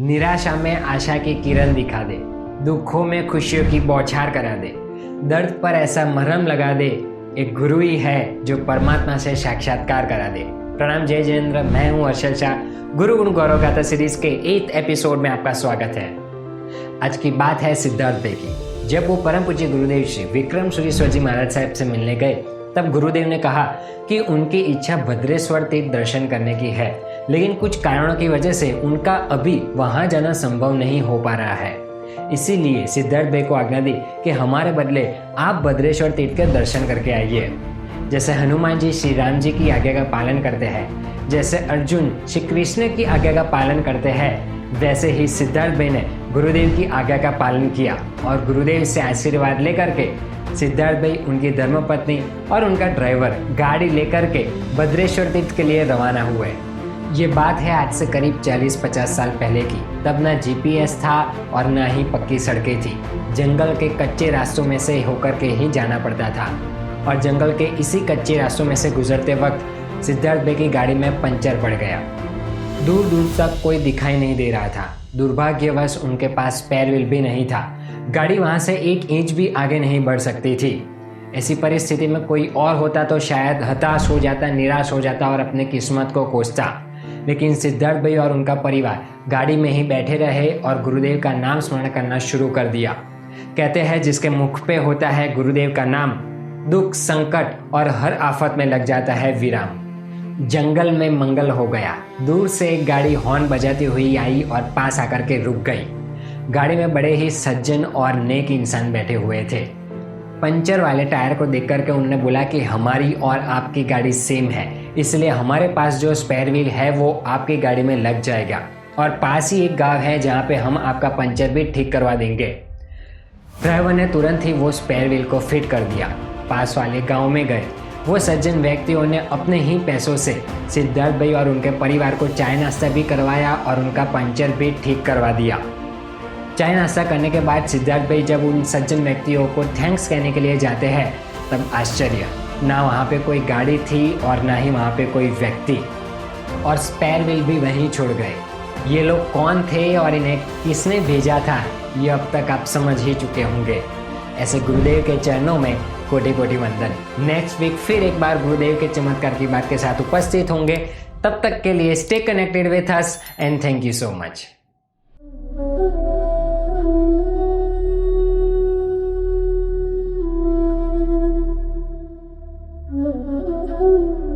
निराशा में आशा की किरण दिखा दे, दुखों में खुशियों की बौछार करा दे, दर्द पर ऐसा मरहम लगा दे। एक गुरु ही है जो परमात्मा से साक्षात्कार करा दे। प्रणाम, जय जयेंद्र। मैं हूँ हर्षल शाह। गुरु गुण गौरव गाथा सीरीज के 8th एपिसोड में आपका स्वागत है। आज की बात है सिद्धार्थ भाई की। जब वो परम पूज्य गुरुदेव श्री विक्रम सुरीश्वर जी महाराज साहब से मिलने गए, तब गुरुदेव ने कहा कि उनकी इच्छा भद्रेश्वर तीर्थ दर्शन करने की है, लेकिन कुछ कारणों की वजह से उनका अभी वहां जाना संभव नहीं हो पा रहा है। इसीलिए सिद्धार्थ भाई को आज्ञा दी कि हमारे बदले आप भद्रेश्वर तीर्थ के दर्शन करके आइए। जैसे हनुमान जी श्री राम जी की आज्ञा का पालन करते हैं, जैसे अर्जुन श्री कृष्ण की आज्ञा का पालन करते हैं, वैसे ही सिद्धार्थ भाई ने गुरुदेव की आज्ञा का पालन किया और गुरुदेव से आशीर्वाद लेकर के सिद्धार्थ भाई, उनकी धर्मपत्नी और उनका ड्राइवर गाड़ी लेकर के भद्रेश्वर तीर्थ के लिए रवाना हुए। ये बात है आज से करीब 40-50 साल पहले की। तब ना जीपीएस था और ना ही पक्की सड़कें थी। जंगल के कच्चे रास्तों में से होकर के ही जाना पड़ता था और जंगल के इसी कच्चे रास्तों में से गुजरते वक्त सिद्धार्थ भाई की गाड़ी में पंचर पड़ गया। दूर दूर तक कोई दिखाई नहीं दे रहा था। दुर्भाग्यवश उनके पास स्पेयर व्हील भी नहीं था। गाड़ी वहां से 1 इंच भी आगे नहीं बढ़ सकती थी। ऐसी परिस्थिति में कोई और होता तो शायद हताश हो जाता, निराश हो जाता और अपने किस्मत को कोसता। लेकिन सिद्धार्थ भाई और उनका परिवार गाड़ी में ही बैठे रहे और गुरुदेव का नाम स्मरण करना शुरू कर दिया। कहते हैं जिसके मुख पे होता है गुरुदेव का नाम, दुख संकट और हर आफत में लग जाता है विराम। जंगल में मंगल हो गया। दूर से एक गाड़ी हॉर्न बजाती हुई आई और पास आकर के रुक गई। गाड़ी में बड़े ही सज्जन और नेक इंसान बैठे हुए थे। पंचर वाले टायर को देख करके उन्होंने बोला कि हमारी और आपकी गाड़ी सेम है, इसलिए हमारे पास जो स्पेयर व्हील है वो आपकी गाड़ी में लग जाएगा और पास ही एक गांव है जहाँ पे हम आपका पंचर भी ठीक करवा देंगे। ड्राइवर ने तुरंत ही वो स्पेयर व्हील को फिट कर दिया। पास वाले गाँव में गए। वो सज्जन व्यक्तियों ने अपने ही पैसों से सिद्धार्थ भाई और उनके परिवार को चाय नाश्ता भी करवाया और उनका पंचर भी ठीक करवा दिया। चाय नाश्ता करने के बाद सिद्धार्थ भाई जब उन सज्जन व्यक्तियों को थैंक्स कहने के लिए जाते हैं, तब आश्चर्य, ना वहाँ पे कोई गाड़ी थी और ना ही वहाँ पे कोई व्यक्ति, और स्पेयर व्हील भी वहीं छोड़ गए। ये लोग कौन थे और इन्हें किसने भेजा था, ये अब तक आप समझ ही चुके होंगे। ऐसे गुरुदेव के चरणों में कोटि कोटि वंदन। नेक्स्ट वीक फिर एक बार गुरुदेव के चमत्कार की बात के साथ उपस्थित होंगे। तब तक के लिए stay connected with us and thank you so much. Mm-hmm.